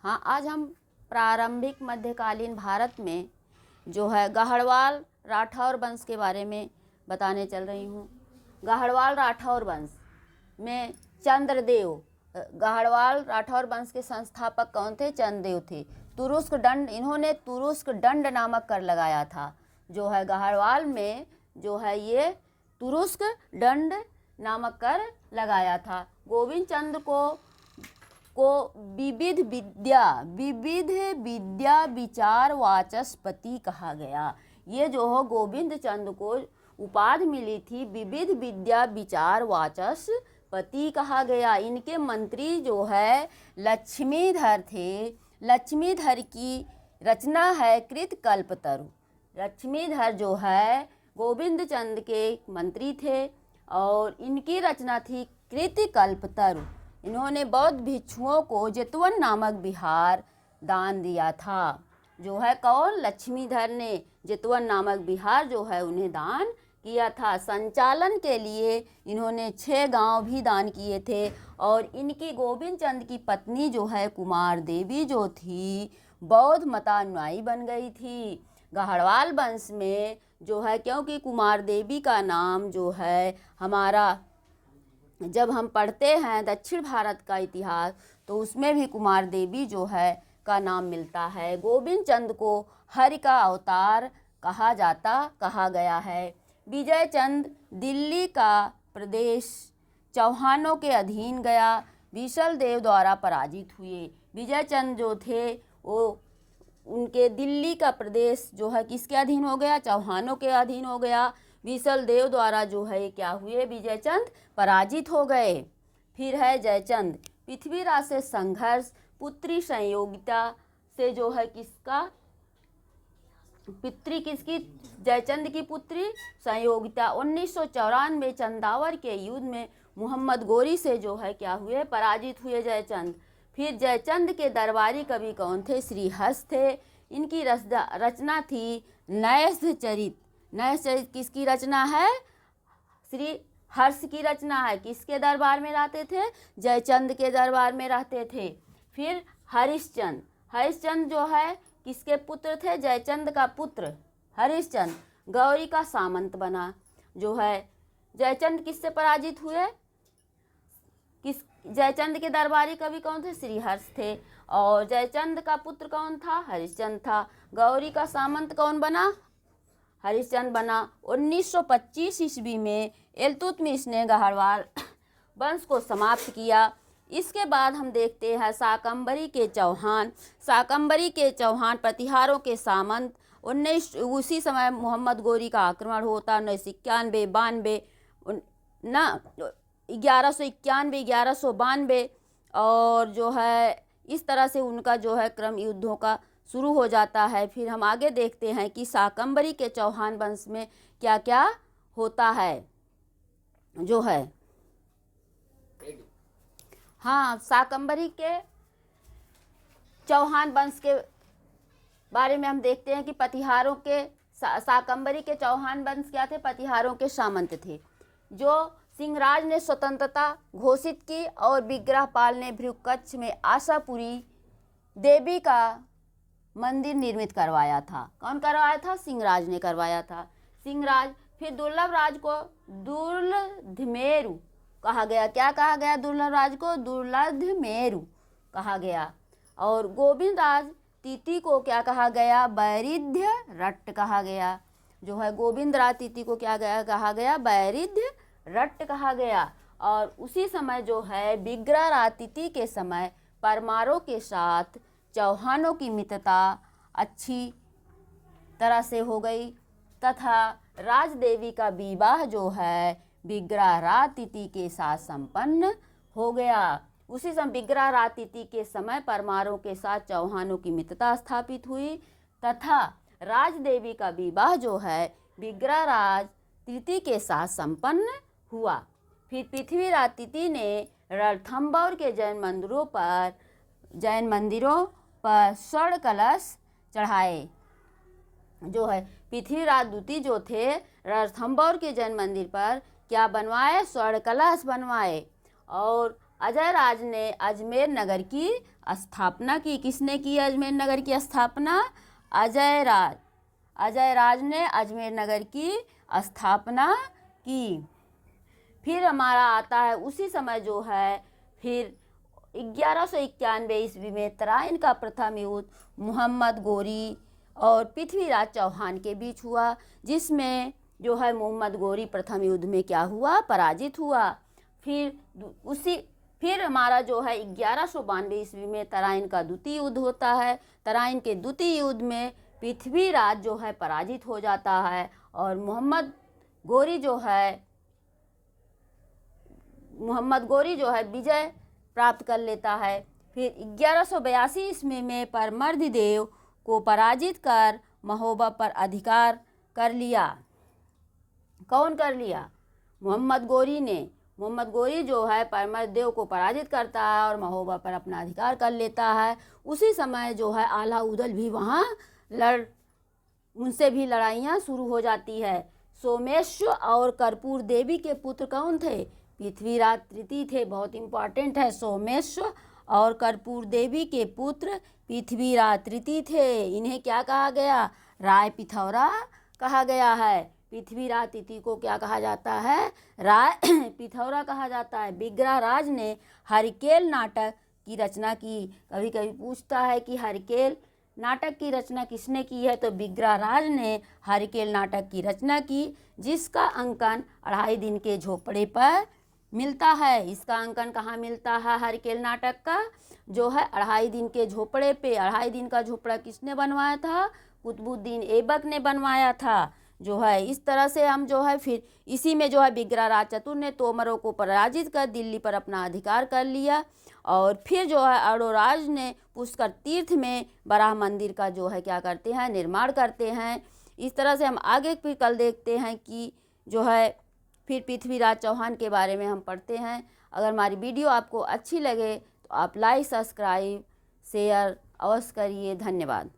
हाँ, आज हम प्रारंभिक मध्यकालीन भारत में जो है गाहड़वाल राठौर वंश के बारे में बताने चल रही हूँ। गाहड़वाल राठौर वंश में चंद्रदेव, गाहड़वाल राठौर वंश के संस्थापक कौन थे? चंद्रदेव थे। तुरुस्क दंड, इन्होंने तुरुस्क दंड नामक कर लगाया था। जो है गाहड़वाल में जो है ये तुरुस्क दंड नामक कर लगाया था। गोविंद चंद्र को विविध विद्या विचार वाचस्पति कहा गया। ये जो हो गोविंद चंद्र को उपाधि मिली थी विविध विद्या विचार वाचस्पति कहा गया। इनके मंत्री जो है लक्ष्मीधर थे। लक्ष्मीधर की रचना है कृतकल्पतरु। लक्ष्मीधर जो है गोविंद चंद्र के मंत्री थे और इनकी रचना थी कृतकल्पतरु। इन्होंने बौद्ध भिक्षुओं को जेतवन नामक बिहार दान दिया था। जो है कौन? लक्ष्मीधर ने जेतवन नामक बिहार जो है उन्हें दान किया था। संचालन के लिए इन्होंने 6 गांव भी दान किए थे। और इनकी गोविंद चंद्र की पत्नी जो है कुमार देवी जो थी बौद्ध मतानुयायी बन गई थी। गाहड़वाल वंश में जो है, क्योंकि कुमार देवी का नाम जो है हमारा जब हम पढ़ते हैं दक्षिण भारत का इतिहास तो उसमें भी कुमार देवी जो है का नाम मिलता है। गोविंद चंद्र को हरि का अवतार कहा गया है। विजय चंद्र दिल्ली का प्रदेश चौहानों के अधीन गया। विशल देव द्वारा पराजित हुए। विजय चंद्र जो थे वो उनके दिल्ली का प्रदेश जो है किसके अधीन हो गया? चौहानों के अधीन हो गया। विशल देव द्वारा जो है क्या हुए? विजय चंद्र पराजित हो गए। फिर है जयचंद। पृथ्वीराज से संघर्ष, पुत्री संयोगिता से जो है किसका? पितृ किसकी? जयचंद की पुत्री संयोगिता। 1994 चंदावर के युद्ध में मोहम्मद गोरी से जो है क्या हुए? पराजित हुए जयचंद। फिर जयचंद के दरबारी कवि कौन थे? श्री हर्ष थे। इनकी रचना थी नैषधचरित। नैषधचरित किसकी रचना है? श्री हर्ष की रचना है। किसके दरबार में रहते थे? जयचंद के दरबार में रहते थे। फिर हरिश्चंद्र। हरिश्चंद्र जो है किसके पुत्र थे? जयचंद का पुत्र हरिश्चंद्र गौरी का सामंत बना। जो है जयचंद किससे पराजित हुए? जयचंद के दरबारी कवि कौन थे? श्री हर्ष थे। और जयचंद का पुत्र कौन था? हरिश्चंद्र था। गौरी का सामंत कौन बना? हरिश्चंद्र बना। 1925 ईस्वी में इल्तुतमिश ने गाहड़वाल वंश को समाप्त किया। इसके बाद हम देखते हैं शाकंभरी के चौहान। शाकंभरी के चौहान प्रतिहारों के सामंत। उसी समय मोहम्मद गोरी का आक्रमण होता। 1991 1191 1192 और जो है इस तरह से उनका जो है क्रम युद्धों का शुरू हो जाता है। फिर हम आगे देखते हैं कि शाकंभरी के चौहान वंश में क्या क्या होता है। जो है हाँ, शाकंभरी के चौहान वंश के बारे में हम देखते हैं कि प्रतिहारों के शाकंभरी के चौहान वंश क्या थे? प्रतिहारों के सामंत थे। जो सिंहराज ने स्वतंत्रता घोषित की और विग्रहपाल ने भृगुकच्छ में आशापुरी देवी का मंदिर निर्मित करवाया था। कौन करवाया था? सिंहराज ने करवाया था। सिंहराज। फिर दुर्लभ राज को दुर्लधमेरु कहा गया। क्या कहा गया? दुर्लभ राज को दुर्लधमेरु कहा गया। और गोविंद राज तिथि को क्या कहा गया? वैरिध्य रट्ट कहा गया। जो है गोविंद राज तिथि को क्या कहा गया? वैरिध्य रट्ट कहा गया। और उसी समय जो है विग्रह रातिथि के समय परमारों के साथ चौहानों की मित्रता अच्छी तरह से हो गई तथा राजदेवी का विवाह जो है विग्रह रातिथि के साथ संपन्न हो गया। उसी समय विग्रह रातिथि के समय परमारों के साथ चौहानों की मित्रता स्थापित हुई तथा राजदेवी का विवाह जो है विग्रह राज तिथि के साथ संपन्न हुआ। फिर पृथ्वीराज तिथि ने रणथंभौर के जैन मंदिरों पर स्वर्ण कलश चढ़ाए। जो है पृथ्वीराज द्वितीय जो थे रणथंभौर के जैन मंदिर पर क्या बनवाए? स्वर्ण कलश बनवाए। और अजय राज ने अजमेर नगर की स्थापना की। किसने की अजमेर नगर की स्थापना? अजय राज ने अजमेर नगर की स्थापना की। फिर हमारा आता है उसी समय जो है फिर 1191 ईस्वी में तराइन का प्रथम युद्ध मोहम्मद गोरी और पृथ्वीराज चौहान के बीच हुआ, जिसमें जो है मोहम्मद गोरी प्रथम युद्ध में क्या हुआ? पराजित हुआ। फिर हमारा जो है 1192 ईस्वी में तराइन का द्वितीय युद्ध होता है। तराइन के द्वितीय युद्ध में पृथ्वीराज जो है पराजित हो जाता है और मोहम्मद गोरी जो है विजय प्राप्त कर लेता है। फिर 1182 ईस्वी में परमर्दिदेव को पराजित कर महोबा पर अधिकार कर लिया। कौन कर लिया? मोहम्मद गोरी ने। मोहम्मद गोरी जो है परमर्दिदेव को पराजित करता है और महोबा पर अपना अधिकार कर लेता है। उसी समय जो है आला उदल भी वहाँ उनसे भी लड़ाइयाँ शुरू हो जाती है। सोमेश्वर और कर्पूर देवी के पुत्र कौन थे? पृथ्वीराज तृतीय थे। बहुत इंपॉर्टेंट है। सोमेश्वर और कर्पूर देवी के पुत्र पृथ्वीराज तृतीय थे। इन्हें क्या कहा गया? राय पिथौरा कहा गया है। पृथ्वीराज तृतीय को क्या कहा जाता है? राय पिथौरा कहा जाता है। विग्रहराज ने हरिकेल नाटक की रचना की। कभी कभी पूछता है कि हरिकेल नाटक की रचना किसने की है? तो विग्रहराज ने हरिकेल नाटक की रचना की, जिसका अंकन 2.5 दिन के झोपड़े पर मिलता है। इसका अंकन कहाँ मिलता है? हरिकेल नाटक का जो है 2.5 दिन के झोपड़े पे। 2.5 दिन का झोपड़ा किसने बनवाया था? कुतुबुद्दीन ऐबक ने बनवाया था। जो है इस तरह से हम जो है फिर इसी में जो है विग्रहराज चतुर ने तोमरों को पराजित कर दिल्ली पर अपना अधिकार कर लिया। और फिर जो है अरोराज ने पुष्कर तीर्थ में बराह मंदिर का जो है क्या करते हैं? निर्माण करते हैं। इस तरह से हम आगे फिर कल देखते हैं कि जो है फिर पृथ्वीराज चौहान के बारे में हम पढ़ते हैं। अगर हमारी वीडियो आपको अच्छी लगे तो आप लाइक, सब्सक्राइब, शेयर अवश्य करिए। धन्यवाद।